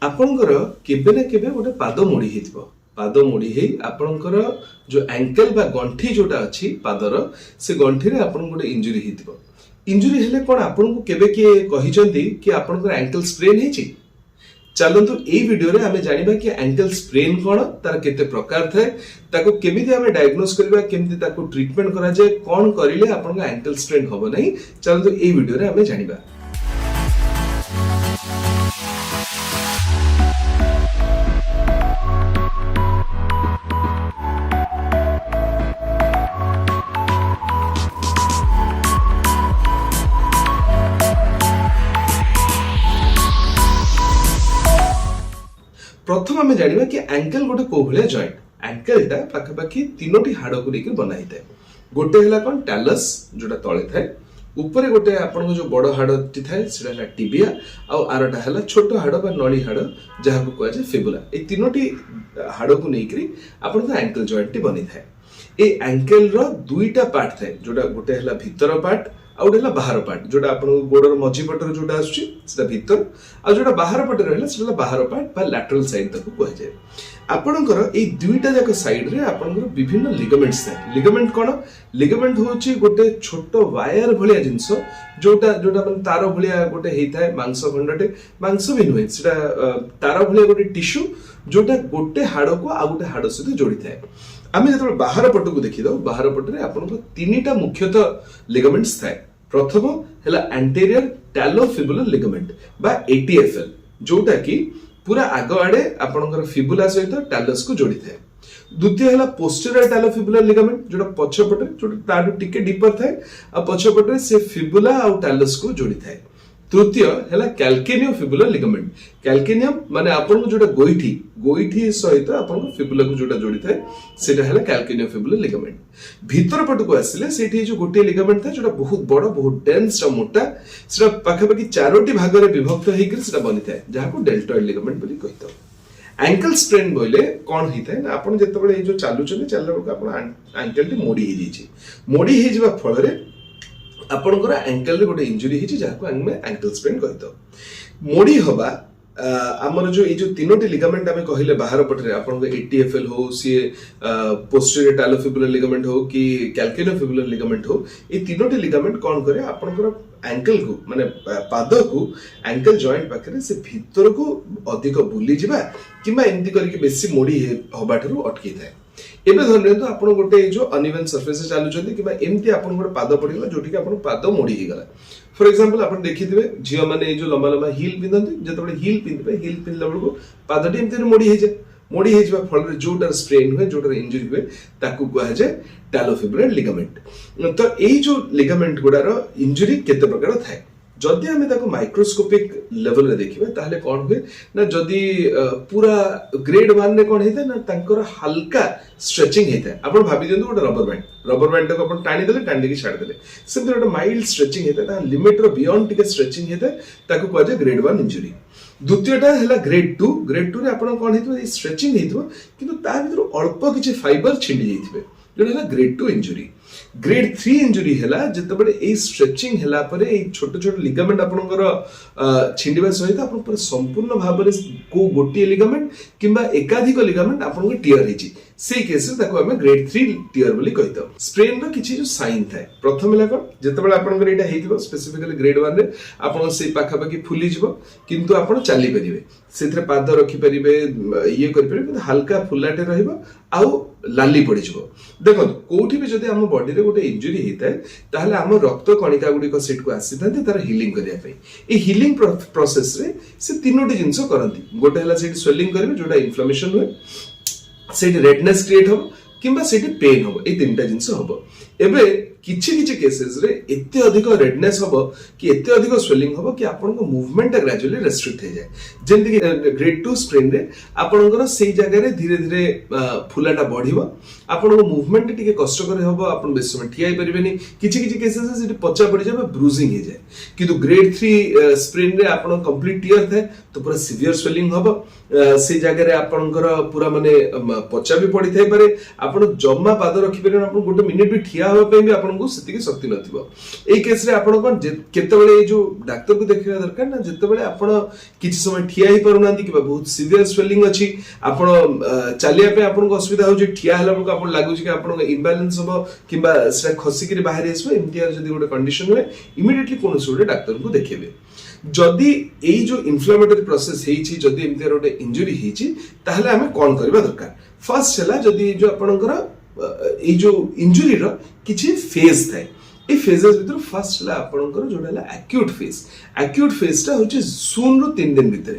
आपणकर केबे ना केबे गोटे पाद मोड़ी हेतिबो पाद मोड़ी हेई आपणकर जो एंकल बा गंठी जोटा अछि पादर से गंठी रे आपन गोटे इंजुरी हेतिबो इंजुरी हेले कोन आपन को केबे के कहिसंती कि आपणकर एंकल स्प्रेन हेछि चलंतु एई वीडियो रे हमें जानिबा कि एंकल स्प्रेन कोन तार केते प्रकार थाए ताको केमिति हमें डायग्नोस करबा केमिति ताको ट्रीटमेंट करा जाय कोन करिले आपन को एंकल स्प्रेन होबो नै चलंतु एई वीडियो रे हमें जानिबा। प्रथम आम जाना कि एंकल गोटे कौ भाया जॉइंट एंकलटा पाखापाखि तीनोटी हाड़ को लेकर बना है गोटे है कौन टैलस जोटा तले थाए ऊपर गोटे आपन जो बड़ हाड़ी थाए से टिबिया आरटा है छोट हाड़ बा नली हाड़ जहाँ को कहुए फिबुला ये तीनोटी हाड़ को लेकर आपन एंकल जॉइंट टी बनी थाए ये एंकल रो दुईटा पार्ट थाए जोटा गोटे है भितर पार्ट आउटे बाहर पार्ट जोटा आप गोड़र मझी पटर जोटा आसुची भितर आ जोटा बाहर पटे रहा से बाहर पार्ट बा लैटरल साइड ताको कह जाए आपणकर ए दुईटा जाक साइड रे आपणकर विभिन्न लिगामेंट्स थाए लिगामेंट कोन लिगामेंट होची गोटे छोट वायर भलिया जिंस जोटा जोटा माने तार भलिया गोटे हेइथाय मांस खंडटे मांस भी नुहे सेटा तार भलिया गोटे टिश्यू जोटा गोटे हाड़ को आ गोटे हाड़ सहित जोड़ी थाए आमे जतबे बाहर पट को देखि दो बाहर पट रे आपनको तीनटा मुख्यतः लिगामेंट्स थाए प्रथम है एंटीरियर टैलोफिबुलर लिगामेंट बा एटीएफएल जोटा कि पूरा आग आड़े आपनकर फिबुला सहित टैलस को जोड़ी थाए द्वितीय है पोस्टीरियर टैलोफिबुलर लिगामेंट जोटा पछपटे जोटा ताडू टिके डीपर थाए आ पछपटे से फिबुला आ टैलस को जोड़ी थाए तृतीय है कैल्केनियो फिबुलर लिगामेंट कैल्केनियम माने आपन को जोटा गोइठी गोइठी सहित आपन को फिबुला को जोटा जोड़ी थाए सेटा है कैल्केनियो फिबुलर लिगामेंट भीतर पट को आसिले सेठी जो गोटे लिगामेंट था जोटा बहुत बड़ बहुत डेंस आ मोटा सेटा पाखापाखि चारोटी भाग रे विभक्त हेकर सेटा बनि थाए जहाँ को डेल्टॉइड लिगामेंट बोली कहितो एंकल स्प्रेन बोले कौन होता है ना आपन जेतबेले ए जो चालू चलला बेलको आपन एंकल टी मोड़ी हे जाइछि मोड़ी हे जिबा फल रे आपनकर एंकल रे गोटे इंजुरी हिची जाको आमे एंकल स्प्रेन कहितो मोड़ी हबा हमर जो ए जो तीनोटी लिगामेंट आमे कहिले बाहर पटरे आपन एटीएफएल हो सी पोस्टीरियर टैलोफिबुलर लिगामेंट हो कि कैल्केनियोफिबुलर लिगामेंट हो ए तीनोटी लिगामेंट कोन करे आपनकर एंकल को माने पाद को एंकल जॉइंट पाखरे से भीतर को अधिक बुली जिबा किबा एंती करके बेसी मोड़ी हबाठरो अटकी थाए एबे धरनियंतु आपण गोटे जो अनइवन सरफेस चालू चंदी किबा एमती आपण गोटे पाद पड़िगला जोठी के आपण पाद मोड़ी हे गला फॉर एग्जांपल आपण देखिथिबे झियो माने जो लंबा लंबा हील पिंदंती जतबे हील पिनला बेलको पादटी एमती मोड़ी हे जाय मोड़ी हे जिबा फल जोटर स्ट्रेन हुए जोटर इंजरी हुए ताकू कहा जाय टैलोफिबुलर लिगामेंट तो एई जो लिगामेंट गुडार इंजरी केते प्रकार थाए जदि आमे ताको माइक्रोस्कोपिक लेवल रे देखिबे ताहले कोन हुए ना जदि पूरा ग्रेड 1 ने कोन हेता ना तांकर हल्का स्ट्रेचिंग हेता आपण भाबी दियंतु गोटे रबर बैंड को आपण टाणी देले टाणी के छाड़ देले सिंपल गोटे माइल्ड स्ट्रेचिंग हेता ता लिमिट रो बियॉन्ड टिके स्ट्रेचिंग हेता ताको कहै जे ग्रेड 1 इंजरी द्वितीयटा है ग्रेड 2 रे आपण कोन हेतु स्ट्रेचिंग हेतु किंतु ता भीतर अल्प किछि फाइबर छिंडी जाइथिबे जोटा है ग्रेड 2 इंजरी ग्रेड 3 इंजरी हैला जतबे ए स्ट्रेचिंग हैला परे ए छोट छोट लिगामेंट आपनकर छिंडीबा सहित आपन पर संपूर्ण भाव रे को गोटी लिगामेंट किबा एकाधिक लिगामेंट आपन के टियर हेची से केस रे ताको हम ग्रेड 3 टियर बोली कहितो स्प्रेन रो किछि जो साइन थाए प्रथम हैला कोन जतबे आपन एटा हेतिबो स्पेसिफिकली ग्रेड 1 रे आपन से पाखा पाखी फुली जिवो किंतु आपन चाली परिबे सेथरे पाद रखि परिबे ये करि परिबे हल्का फुलाटे रहइबो आउ लाली पड़ी जिवो देखो कोठी भी जदि हम बॉडी रे गोटे इंजरी हेता ताहले हम रक्त कणिका गुडी को सेट को आसीथांती तार हीलिंग करिया पई ए हीलिंग प्रोसेस रे से तीनोटी जिंस करंती गोटे हला सेट स्वेलिंग करबे जोटा इन्फ्लेमेशन हुए सेट रेडनेस क्रिएट हो किंबा सेट पेन हो ए तीनटा जिंस हो एबे किछि किछि केसेस रे एते अधिक रेडनेस हो कि एते अधिक स्वेलिंग हो कि आपन को मूवमेंट ग्रेजुअली रेस्ट्रिक्ट हो जाए जेंति कि ग्रेड 2 स्प्रेन रे आपन को सेई जगह रे धीरे धीरे फुलाटा बढ़िबो आपन को मूवमेंट टिके कष्ट करे होबो आपन बेस समय ठियाई परिबेनी किछि किछि केसेस से पचा पड़ी जाबे ब्रूजिंग हो जाए किंतु ग्रेड 3 स्प्रेन रे आपन कंप्लीट टियर थाए तो पूरा सिवियर स्वेलिंग हम से जगह आपंकर पूरा माने पचा भी पड़ी थाई पारे आपण जम्मा पाद रखि पारे आपण गोटे मिनिट भी ठिया होबा पे भी आपनको सेतिकी शक्ति नथिबो एई केस रे आपण कोन केतेबेले जो डाक्टर को देखिबा दरकार ना जेतेबेले आपण किछि समय ठिया ही परुना कि बहुत सिवियर स्वेलिंग अछि आपण चालिया पे आपनको असुविधा हो जे ठिया हला को आपण लागु कि आपण इम्बैलेंस हो किबा सेटा खसी के बाहर आसबो एमटीआर जदी गोटे कंडीशन होय इमीडिएटली कोन सोडे डाक्टर को देखिबे जदि एई जो इन्फ्लेमेटरी प्रोसेस हेछि जदि एमटीआर गोटे इंजुरी हेछि ताहले हमें कोन करबा दरकार फर्स्ट हला जदि जो आपनकर एई जो इंजुरी रो किछि फेज थाए ए फेजेस भीतर फर्स्ट हला आपनकर जोडा हला एक्यूट फेज ता होछि 0 ରୁ 3 दिन भितर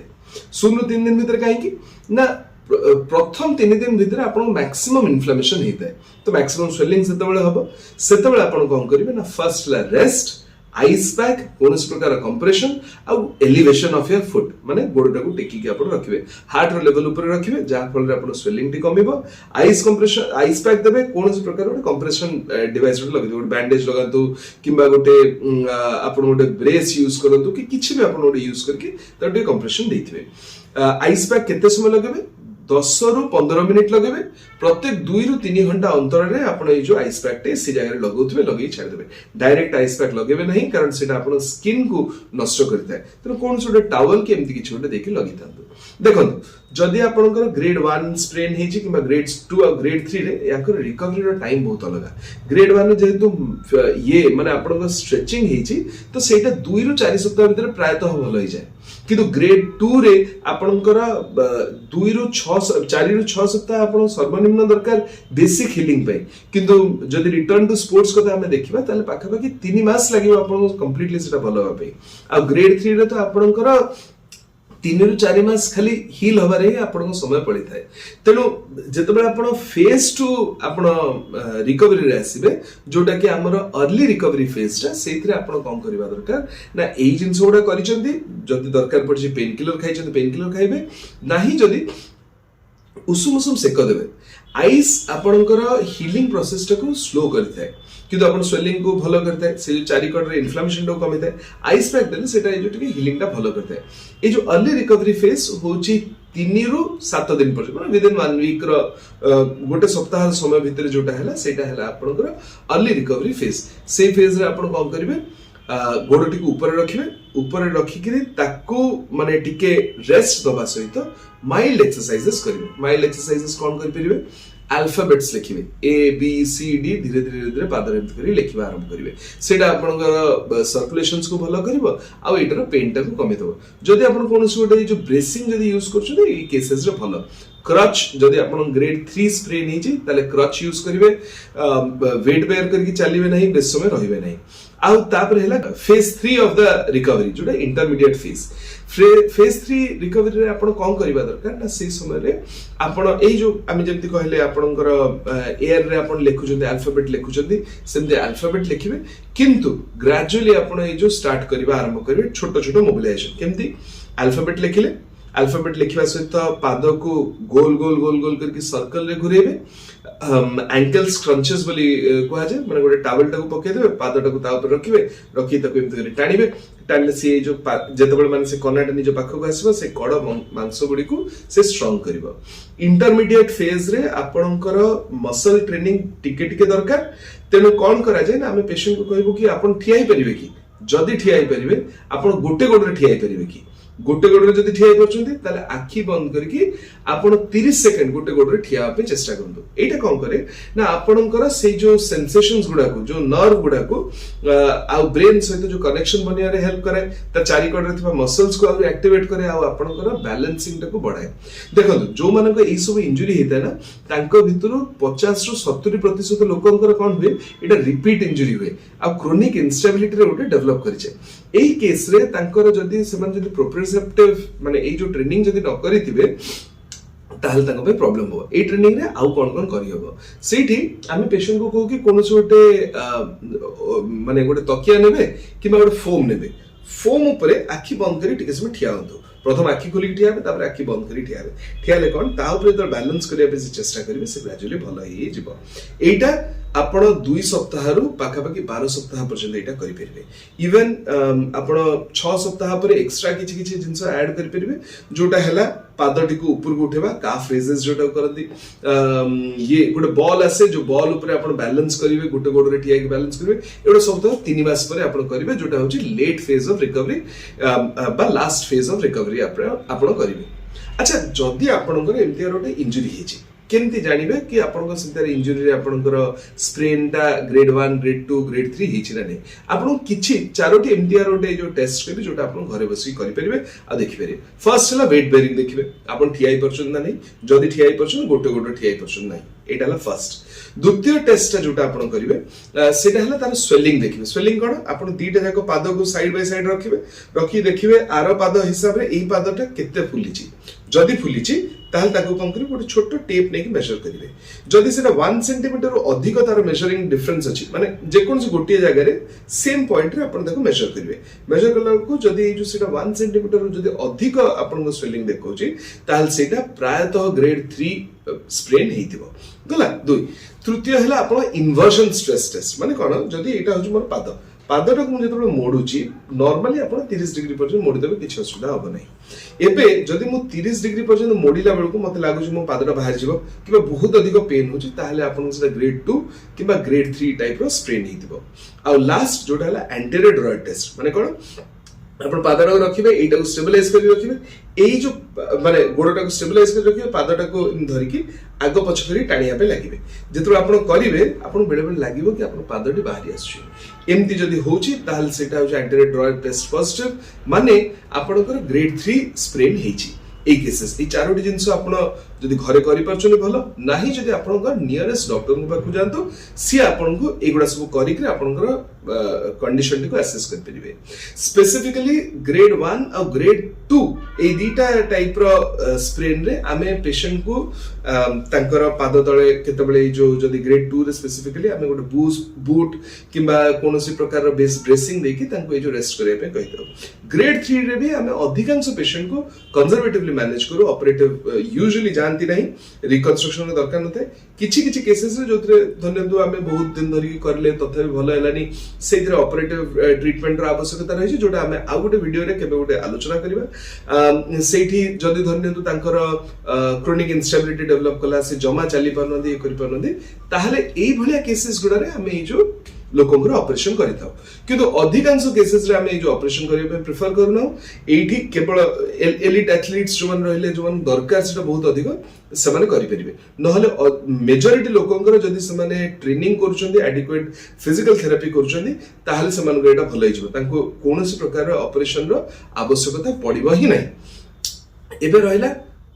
0 ରୁ 3 दिन भितर काहे कि ना प्रथम 3 दिन भितर आपन मैक्सिमम इन्फ्लेमेशन हेता तो मैक्सिमम स्वेलिंग सेतेबेले आपन कोन करिवे ना फर्स्ट हला रेस्ट आइस पैक कौन प्रकार कंप्रेशन आ एलिवेशन ऑफ योर फुट माने गोडटा को टेकी के आपण रखिबे हार्ट रो लेवल ऊपर रखिबे जा फल रे आपण स्वेलिंग टी कमिबो आइस कंप्रेशन आइस पैक देबे कौन प्रकार गोटे कंप्रेशन डिवाइस रो लगि गोटे बैंडेज लगातु किबा गोटे आपण गोटे ब्रेस यूज करंतु कि किछि भी आपण गोटे यूज करके तटे कंप्रेशन देथिबे आइस पैक केते समय लगेबे 10 ରୁ 15 मिनिट लगेबे प्रत्येक 2 ରୁ 3 घंटा अंतर रे आपण ए जो आइस पैक टे सी जगह लगौथबे लगै छाड़ देबे डायरेक्ट आइस पैक लगेबे नहीं कारण सेटा आपण स्किन को नष्ट करता है तो कोन छोटे टॉवल के एमति किछ छोटे देखि लगी थांतु देखंतु जदि आपनकर ग्रेड 1 स्प्रेन हेछि किबा ग्रेड 2 और ग्रेड 3 रे याकर रिकवरी रो टाइम बहुत अलग ग्रेड 1 जेहेतु ये माने आपनकर स्ट्रेचिंग हेछि तो सेटा 2 ରୁ 4 सप्ताह भीतर प्रायतः भलो होई जाय किंतु ग्रेड 2 रे आपनकर 2 ରୁ 6 4 ରୁ 6 सप्ताह आपण सर्वनिम्न दरकार बेसिक हीलिंग पे किंतु जदि रिटर्न टू स्पोर्ट्स कथा हमें देखिबा ताले पाखा पाखी 3 मास लागिबो आपण कंप्लीटली सेटा भलो होबा पे आ ग्रेड 3 रे तो आपनकर 3 ରୁ 4 मास खाली हील हबारे आपण समय पड़ी थाए तेनु जेतबे आपण फेज 2 आपण रिकवरी रे आसीबे जोटा कि हमर अर्ली रिकवरी फेज ता सेथरे आपण कोन करबा दरकार ना एई जिंस ओडा करिसंती जदि दरकार पड़छि पेन किलर खाइछंती पेन किलर खाइबे नाही जदि उषुम उषुम सेक देबे आइस आपणकर हीलिंग प्रोसेस टाको स्लो करथाय किंतु आपण स्वेलिंग को भलो करथाय से जो चारि कड रे इन्फ्लेमेशन को कमिथाय आइस पैक देले सेटा जो टिके हीलिंग टा भलो करथाय ए जो अर्ली रिकवरी फेज होची 3 ରୁ 7 दिन पर माने विद इन 1 वीक रो गोटे सप्ताह समय भीतर जोटा हैला सेटा हैला आपणकर अर्ली रिकवरी फेज से फेज रे आपण कोन करिवे गोडटी को ऊपर रखिकरी ताको माने टिके रेस्ट दबा सहित माइल्ड एक्सरसाइजेस करिवे माइल्ड एक्सरसाइजेस कोन करि परिवे अल्फाबेट्स लिखिबे ए बी सी डी धीरे धीरे पादर एमति करी लिखिबा आरंभ करिवे सेटा आपनकर सर्कुलेशंस को भलो करिवो आ एटर पेन टा को कमी देबो जदि आपण कोनोस गोटे जो ब्रेसिंग जदि यूज करछो ए केसेस रे भलो क्रच जदि आपण ग्रेड 3 स्प्रे नै छी ताले क्रच यूज करिवे वेट बेयर करके चलिबे नहीं बेस समय रहिबे नहीं आ तापर हैला फेज 3 ऑफ द रिकवरी जोटा इंटरमीडिएट फेज 3 रिकवरी रे आपण कोन करबा दरकार ना से समय रे आपण एई जो आमी जेमति कहले आपणकर एयर रे आपण लेखुचंती अल्फाबेट लेखुचंती सेमते अल्फाबेट लिखिबे किंतु ग्रेजुअली आपण एई जो स्टार्ट करबा आरंभ करबे छोटो छोटो मोबिलाइजेशन केमति अल्फाबेट लिखिले अल्फाबेट लिखिबा सहित पाद को गोल गोल गोल गोल करके सर्कल रे घुरेबे एंकल स्क्रंचेस बोली कहा जाए माने गोटे टावल टाको पके देबे पादटा को ता ऊपर रखिबे रखि ताको एमति करी टाणीबे टाणले से जो जेतबेले माने से कनाटा निज पाखको आसीबो से कड मांस गुडी को से स्ट्रांग करिवो इंटरमीडिएट फेज रे आपणकर मसल ट्रेनिंग टिके टिके दरकार तेनु कोन करा जाय ना हमें पेशेंट को कहबो कि आपण ठियाई परिबे कि जदी ठियाई परिबे आपण गोटे गोडरे ठियाई परिबे कि गोटे गोडरे जदी ठियाई परछंती ताले आखी बंद करके आपण 30 सेकंड गोटे गोडरे ठिया पे चेष्टा करंतु एटा कोन करे ना आपणकर से जो सेंसेशंस गुडा को जो नर्व गुडा को आ ब्रेन सहित जो कनेक्शन बनिया रे हेल्प करे ता चारि कड रे थिबा मसल्स को और एक्टिवेट करे आ आपणकर बैलेंसिंग को बढ़ाए देखंतु जो मानको एई सब इंजुरी हेता ना तांको भितरु 50 ରୁ 70% लोकंकर कोन हुए एटा रिपीट इंजुरी हुए आ क्रोनिक इंस्टेबिलिटी रे उठे डेवलप करिचे एई केस रे तांकर जदी समान जदी प्रोप्रियोसेप्टिव माने एई जो ट्रेनिंग जदी न करिथिबे ताहल तांको पे प्रॉब्लम हो ए ट्रेनिंग रे आउ कोन करि हबो सेठी आमे पेशेंट को कहू कि कोनोस गोटे माने गोटे तकिया नेबे किबा गोटे फोम नेबे फोम ऊपर आखी बंद करी टिके समय ठिया होतो प्रथम आखी खोली ठिया हे तापर आखी बंद करी ठिया ले कोन ता ऊपर तो बैलेंस करिया पे चेष्टा करिवे से ग्रेजुअली भलो ही जिवो एटा ଆପଣ 2 ସପ୍ତାହରୁ ପାଖାପାଖି 12 ସପ୍ତାହ ପର୍ଯ୍ୟନ୍ତ ଏଇଟା କରିପାରିବେ। ଇଭେନ୍ ଆପଣ 6 ସପ୍ତାହ ପରେ ଏକ୍ସଟ୍ରା କିଛି କିଛି ଜିନିଷ ଆଡ୍ କରିପାରିବେ, ଯୋଉଟା ହେଲା ପାଦଟିକୁ ଉପରକୁ ଉଠେଇବା, କାଫ୍ ରେଜେସ୍ ଯୋଉଟା କରନ୍ତି, ଇଏ ଗୋଟେ ବଲ୍ ଆସେ, ଯୋଉ ବଲ୍ ଉପରେ ଆପଣ ବାଲାନ୍ସ କରିବେ, ଗୋଟେ ଗୋଡରେ ଠିଆ ହେଇକି ବାଲାନ୍ସ କରିବେ, ଏଗୁଡ଼ା ସବୁ 3 ମାସ ପରେ ଆପଣ କରିବେ, ଯୋଉଟା ହଉଛି ଲେଟ୍ ଫେଜ୍ ଅଫ୍ ରିକଭରି ବା ଲାଷ୍ଟ ଫେଜ୍ ଅଫ୍ ରିକଭରି ଆପଣ କରିବେ। ଆଚ୍ଛା, ଯଦି ଆପଣଙ୍କର ଏମିତି ଗୋଟେ ଇଞ୍ଜୁରି ହେଇଛି, କେମିତି ଜାଣିବେ କି ଆପଣଙ୍କ ସେମିତି ଇଞ୍ଜୁରି ଆପଣଙ୍କର ସ୍ପ୍ରେନଟା ଗ୍ରେଡ୍ 1, ଗ୍ରେଡ୍ 2, ଗ୍ରେଡ୍ 3 ହେଇଛି ନା ନାହିଁ? ଆପଣ କିଛି 4ଟି ଏମିତି ଗୋଟେ ଯୋଉ ଟେଷ୍ଟ କରିବେ, ଯୋଉଟା ଆପଣ ଘରେ ବସିକି କରିପାରିବେ ଆଉ ଦେଖିପାରିବେ। ଫର୍ଷ୍ଟ ହେଲା ୱେଟ୍ ବେରିଂ ଦେଖିବେ, ଆପଣ ଠିଆ ହେଇପାରୁଛନ୍ତି ନା ନାହିଁ, ଯଦି ଠିଆ ହେଇପାରୁଛନ୍ତି ଗୋଟେ ଠିଆ ହେଇପାରୁଛନ୍ତି ନାହିଁ, ଏଇଟା ହେଲା ଫର୍ଷ୍ଟ। ଦ୍ୱିତୀୟ ଟେଷ୍ଟଟା ଯୋଉଟା ଆପଣ କରିବେ ସେଇଟା ହେଲା ତାର ସ୍ୱେଲିଂ ଦେଖିବେ। ସ୍ୱେଲିଂ କଣ? ଆପଣ ଦିଟା ଯାକ ପାଦକୁ ସାଇଡ ବାଇ ସାଇଡ ରଖି ଦେଖିବେ ଆର ପାଦ ହିସାବରେ ଏଇ ପାଦଟା କେତେ ଫୁଲିଛି। ଯଦି ଫୁଲିଛି ତାହେଲେ ତାକୁ କଣ କରିବେ, ଗୋଟେ ଛୋଟ ଟେପ୍ ନେଇକି ମେଜର କରିବେ। ଯଦି ସେଟା 1 ସେଣ୍ଟିମିଟର ଅଧିକ ତାର ମେଜରିଂ ଡିଫରେନ୍ସ ଅଛି, ମାନେ ଯେକୌଣସି ଗୋଟିଏ ଜାଗାରେ ସେମ୍ ପଏଣ୍ଟରେ ଆପଣ ତାକୁ ମେଜର କରିବେ। ମେଜର କଲା ବେଳକୁ ଯଦି ଏଇ ଯୋଉ ସେଟା 1 ସେଣ୍ଟିମିଟର ଯଦି ଅଧିକ ଆପଣଙ୍କ ସ୍ୱେଲିଂ ଦେଖଉଛି, ତାହେଲେ ସେଇଟା ପ୍ରାୟତଃ ଗ୍ରେଡ୍ 3 ସ୍ପ୍ରେନ୍ ହେଇଥିବ। ଗଲା 2। ତୃତୀୟ ହେଲା ଆପଣ ଇନଭର୍ସନ ଷ୍ଟ୍ରେସ୍ ଟେଷ୍ଟ, ମାନେ କଣ? ଯଦି ଏଇଟା ହଉଛି ମୋର ପାଦଟାକୁ ମୁଁ ଯେତେବେଳେ ମୋଡୁଛି, ନର୍ମାଲି ଆପଣ 30 ଡିଗ୍ରୀ ପର୍ଯ୍ୟନ୍ତ ମୋଡିଦେବେ, କିଛି ଅସୁବିଧା ହବ ନାହିଁ। ଏବେ ଯଦି ମୁଁ 30 ଡିଗ୍ରୀ ପର୍ଯ୍ୟନ୍ତ ମୋଡିଲା ବେଳକୁ ମତେ ଲାଗୁଛି ମୋ ପାଦଟା ବାହାରିଯିବ କିମ୍ବା ବହୁତ ଅଧିକ ପେନ୍ ହଉଛି, ତାହେଲେ ଆପଣଙ୍କୁ ସେଟା ଗ୍ରେଡ୍ 2 କିମ୍ବା ଗ୍ରେଡ୍ 3 ଟାଇପର ସ୍ପ୍ରେନ୍ ହେଇଥିବ। ଆଉ ଲାଷ୍ଟ ଯୋଉଟା ହେଲା ଆଣ୍ଟେରିୟର ଡ୍ରଏଡ୍ ଟେଷ୍ଟ, ମାନେ କଣ? ଆପଣ ପାଦଟାକୁ ରଖିବେ, ଏଇଟାକୁ ଷ୍ଟେବିଲାଇଜ କରି ରଖିବେ, ଏଇ ଯୋଉ ମାନେ ଗୋଡଟାକୁ ଷ୍ଟେବିଲାଇଜ କରି ରଖିବେ, ପାଦଟାକୁ ଧରିକି ଆଗ ପଛ କରି ଟାଣିବା ପାଇଁ ଲାଗିବେ। ଯେତେବେଳେ ଆପଣ କରିବେ, ଆପଣଙ୍କୁ ବେଳେ ବେଳେ ଲାଗିବ କି ଆପଣ ପାଦଟି ବାହାରି ଆସୁଛି। ଏମିତି ଯଦି ହଉଛି ତାହେଲେ ସେଇଟା ହଉଛି ଆଣ୍ଟେରିୟର ଡ୍ରଏଡ୍ ଟେଷ୍ଟ ପଜିଟିଭ, ମାନେ ଆପଣଙ୍କର ଗ୍ରେଡ୍ 3 ସ୍ପ୍ରେନ୍ ହେଇଛି। এই কেসেস এই 4টি জিনিস ଆପଣ যদি ঘরে କରିପାରୁଛନ୍ତି ଭଲ, ନାହିଁ ଯଦି ଆପଣଙ୍କ ନିୟରେଷ୍ଟ ଡକ୍ଟରଙ୍କ ପାଖକୁ ଯାଆନ୍ତୁ, ସିଏ ଆପଣଙ୍କୁ ଏଗୁଡ଼ା ସବୁ କରିକି ଆପଣଙ୍କର କଣ୍ଡିସନଟିକୁ ଆସେସ୍ କରିପାରିବେ। ସ୍ପେସିଫିକାଲି ଗ୍ରେଡ୍ 1 ଆଉ ଗ୍ରେଡ୍ 2 ଏଇ ଦିଟା ଟାଇପର ସ୍ପ୍ରେନରେ ଆମେ ପେସେଣ୍ଟକୁ ତାଙ୍କର ପାଦ ତଳେ କେତେବେଳେ ଏଇ ଯୋଉ ଯଦି ଗ୍ରେଡ୍ 2 ରେ ସ୍ପେସିଫିକାଲି ଆମେ ଗୋଟେ ବୁଟ୍ କିମ୍ବା କୌଣସି ପ୍ରକାରର ବ୍ରେସିଂ ଦେଇକି ତାଙ୍କୁ ଏଇ ଯୋଉ ରେଷ୍ଟ କରିବା ପାଇଁ କହିଥାଉ। ଗ୍ରେଡ୍ 3 ରେ ବି ଆମେ ଅଧିକାଂଶ ପେସେଣ୍ଟକୁ କନଜରଭେଟିଭଲି ମ୍ୟାନେଜ କରୁ, ଅପରେଟିଭ ୟୁଜୁଆଲି ଯାଆନ୍ତି ନାହିଁ, ରିକନଷ୍ଟ୍ରକ୍ସନ ଦରକାର ନଥାଏ। କିଛି କିଛି କେସେସରେ ଯୋଉଥିରେ ଧନ୍ୟନ୍ତୁ ଆମେ ବହୁତ ଦିନ ଧରିକି କରିଲେ ତଥାପି ଭଲ ହେଲାନି, ସେଇଥିରେ ଅପରେଟିଭ ଟ୍ରିଟମେଣ୍ଟର ଆବଶ୍ୟକତା ରହିଛି, ଯୋଉଟା ଆମେ ଆଉ ଗୋଟେ ଭିଡିଓରେ କେବେ ଗୋଟେ ଆଲୋଚନା କରିବା। ସେଇଠି ଯଦି ଧନ୍ୟନ୍ତୁ ତାଙ୍କର କ୍ରୋନିକ ଇନଷ୍ଟାବିଲିଟି ଡେଭଲପ କଲା, ସେ ଜମା ଚାଲି ପାରୁନାହାନ୍ତି, ଇଏ କରିପାରୁନାହାନ୍ତି, ତାହେଲେ ଏଇଭଳିଆ କେସେସ ଗୁଡାରେ ଆମେ ଏଇ ଯୋଉ ଲୋକଙ୍କର ଅପରେସନ କରିଥାଉ। କିନ୍ତୁ ଅଧିକାଂଶ କେସେସରେ ଆମେ ଏଇ ଯୋଉ ଅପରେସନ କରିବା ପାଇଁ ପ୍ରିଫର କରୁନାହୁଁ। ଏଇଠି କେବଳ ଏଲିଟ୍ ଆଥଲିଟ୍ସ ଯୋଉମାନେ ରହିଲେ, ଯୋଉମାନେ ଦରକାର ସେଟା ବହୁତ ଅଧିକ, ସେମାନେ କରିପାରିବେ। ନହେଲେ ମେଜରିଟି ଲୋକଙ୍କର ଯଦି ସେମାନେ ଟ୍ରେନିଂ କରୁଛନ୍ତି, ଆଡିକୁଏଟ୍ ଫିଜିକାଲ ଥେରାପି କରୁଛନ୍ତି, ତାହେଲେ ସେମାନଙ୍କୁ ଏଇଟା ଭଲ ହେଇଯିବ, ତାଙ୍କୁ କୌଣସି ପ୍ରକାର ଅପରେସନର ଆବଶ୍ୟକତା ପଡିବ ହିଁ ନାହିଁ। ଏବେ ରହିଲା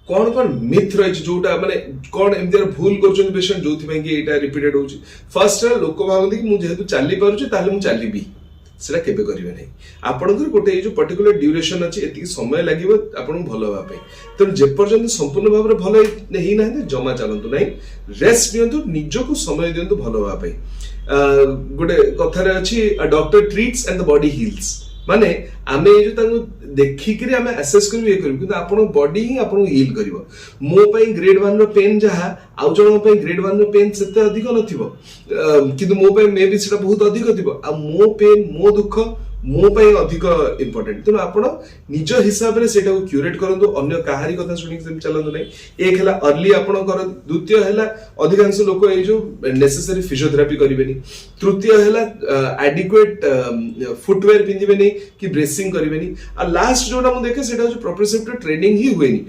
କଣ କଣ ମିଥ୍ ରହିଛି, ଯୋଉଟା ମାନେ କଣ ଏମିତି ଭୁଲ କରୁଛନ୍ତି ପେସେଣ୍ଟ, ଯୋଉଥିପାଇଁ କି ଏଇଟା ରିପିଟେଡ ହଉଛି। ଫାର୍ଷ୍ଟ ଲୋକ ଭାବନ୍ତି କି ମୁଁ ଯେହେତୁ ଚାଲି ପାରୁଛି ତାହେଲେ ମୁଁ ଚାଲିବି, সেটা কেবে করবে না। আপনাদের গোটে এই যে পার্টিকুলার ডিউরেশন আছে, এতিকি সময় লাগিব আপনার ভালো হওয়া পাই। তেমন যে পর্যন্ত সম্পূর্ণ ভাবে ভালো হেই না জমা চালন্তু নাই, রেস্ট নিয়ন্তু, নিজকু সময় দিয়ন্তু ভালো হওয়া পাই। গোটে কথারে আছে doctor treats and the body heals, মানে আমি এই যে তাকে ଦେଖିକିରି ଆମେ ଆସେସ୍ କରିବୁ, ଇଏ କରିବୁ, କିନ୍ତୁ ଆପଣଙ୍କ ବଡି ହିଁ ଆପଣଙ୍କୁ ହିଲ୍ କରିବ। ମୋ ପାଇଁ ଗ୍ରେଡ୍ 1 ର ପେନ୍ ଯାହା, ଆଉ ଜଣଙ୍କ ପାଇଁ ଗ୍ରେଡ୍ 1 ର ପେନ୍ ସେତେ ଅଧିକ ନଥିବ, କିନ୍ତୁ ମୋ ପାଇଁ ମେ ବି ସେଟା ବହୁତ ଅଧିକ ଥିବ। ଆଉ ମୋ ପେନ୍, ମୋ ଦୁଃଖ ମୋ ପାଇଁ ଅଧିକ ଇମ୍ପୋର୍ଟାଣ୍ଟ। ତେଣୁ ଆପଣ ନିଜ ହିସାବରେ ସେଇଟାକୁ କ୍ୟୁରେଟ୍ କରନ୍ତୁ, ଅନ୍ୟ କାହାରି କଥା ଶୁଣିକି ସେମିତି ଚାଲନ୍ତୁ ନାହିଁ। ଏକ ହେଲା ଅର୍ଲି ଆପଣ କରନ୍ତୁ, ଦ୍ୱିତୀୟ ହେଲା ଅଧିକାଂଶ ଲୋକ ଏଇ ଯୋଉ ନେସେସାରୀ ଫିଜିଓଥେରାପି କରିବେନି, ତୃତୀୟ ହେଲା ଆଡିକୁଏଟ୍ ଫୁଟୱେୟାର ପିନ୍ଧିବେନି କି ବ୍ରେସିଂ କରିବେନି, ଆଉ ଲାଷ୍ଟ ଯୋଉଟା ମୁଁ ଦେଖେ ସେଇଟା ହଉଛି ପ୍ରପୋର୍ସିଭ ଟ୍ରେନିଂ ହିଁ ହୁଏନି।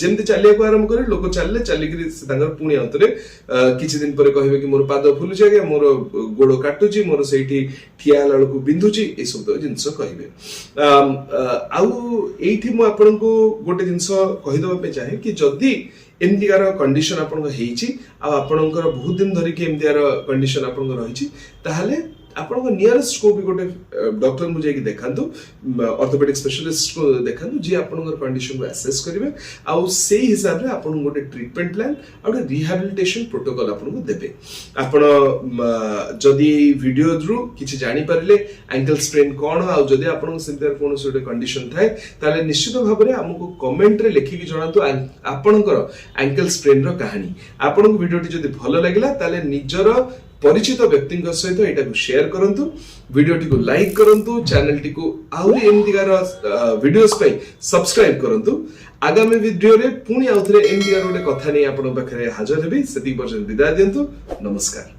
ଯେମିତି ଚାଲିବାକୁ ଆରମ୍ଭ କରେ, ଲୋକ ଚାଲିଲେ ଚାଲିକିରି ତାଙ୍କର ପୁଣି ଆଉଥରେ କିଛି ଦିନ ପରେ କହିବେ କି ମୋର ପାଦ ଫୁଲୁଛି ଆଜ୍ଞା, ମୋର ଗୋଡ କାଟୁଛି, ମୋର ସେଇଠି ଠିଆ ହେଲା ବେଳକୁ ବିନ୍ଧୁଛି, ଏସବୁ ଜିନିଷ କହିବେ। ଆଉ ଏଇଠି ମୁଁ ଆପଣଙ୍କୁ ଗୋଟେ ଜିନିଷ କହିଦେବା ପାଇଁ ଚାହେଁ କି ଯଦି ଏମିତିକାର କଣ୍ଡିସନ ଆପଣଙ୍କ ହେଇଛି ଆଉ ଆପଣଙ୍କର ବହୁତ ଦିନ ଧରିକି ଏମିତିକାର କଣ୍ଡିସନ ଆପଣଙ୍କ ରହିଛି, ତାହେଲେ ଆପଣଙ୍କ ନିୟରେଷ୍ଟ କୋଉ ବି ଗୋଟେ ଡକ୍ଟରଙ୍କୁ ଯାଇକି ଦେଖାନ୍ତୁ, ଅର୍ଥୋପେଡିକ ସ୍ପେଶାଲିଷ୍ଟକୁ ଦେଖାନ୍ତୁ, ଯିଏ ଆପଣଙ୍କର କଣ୍ଡିସନକୁ ଆସେସ୍ କରିବେ ଆଉ ସେଇ ହିସାବରେ ଆପଣଙ୍କୁ ଗୋଟେ ଟ୍ରିଟମେଣ୍ଟ ପ୍ଲାନ୍ ଆଉ ଗୋଟେ ରିହାବିଲିଟେସନ ପ୍ରୋଟୋକଲ ଆପଣଙ୍କୁ ଦେବେ। ଆପଣ ଯଦି ଏଇ ଭିଡିଓ ଥ୍ରୁ କିଛି ଜାଣିପାରିଲେ ଆଙ୍କଲ ସ୍ପ୍ରେନ୍ କଣ, ଆଉ ଯଦି ଆପଣଙ୍କ ସେମିତି କୌଣସି ଗୋଟେ କଣ୍ଡିସନ ଥାଏ, ତାହେଲେ ନିଶ୍ଚିତ ଭାବରେ ଆମକୁ କମେଣ୍ଟରେ ଲେଖିକି ଜଣାନ୍ତୁ ଆପଣଙ୍କର ଆଙ୍କଲ ସ୍ପ୍ରେନ୍ ର କାହାଣୀ। ଆପଣଙ୍କୁ ଭିଡିଓଟି ଯଦି ଭଲ ଲାଗିଲା ତାହେଲେ ନିଜର परिचित व्यक्ति सहित एटा को शेयर करंतु वीडियो टी को लाइक करंतु चैनल टी को आउरी एमतिकार वीडियोस पई सब्सक्राइब करंतु आगामी वीडियो रे पुणी आउथरे एमतिकार गोटे कथा नै आपन पाखरे हाजर हेबी सेति पर्यंत विदाय दियंतु नमस्कार।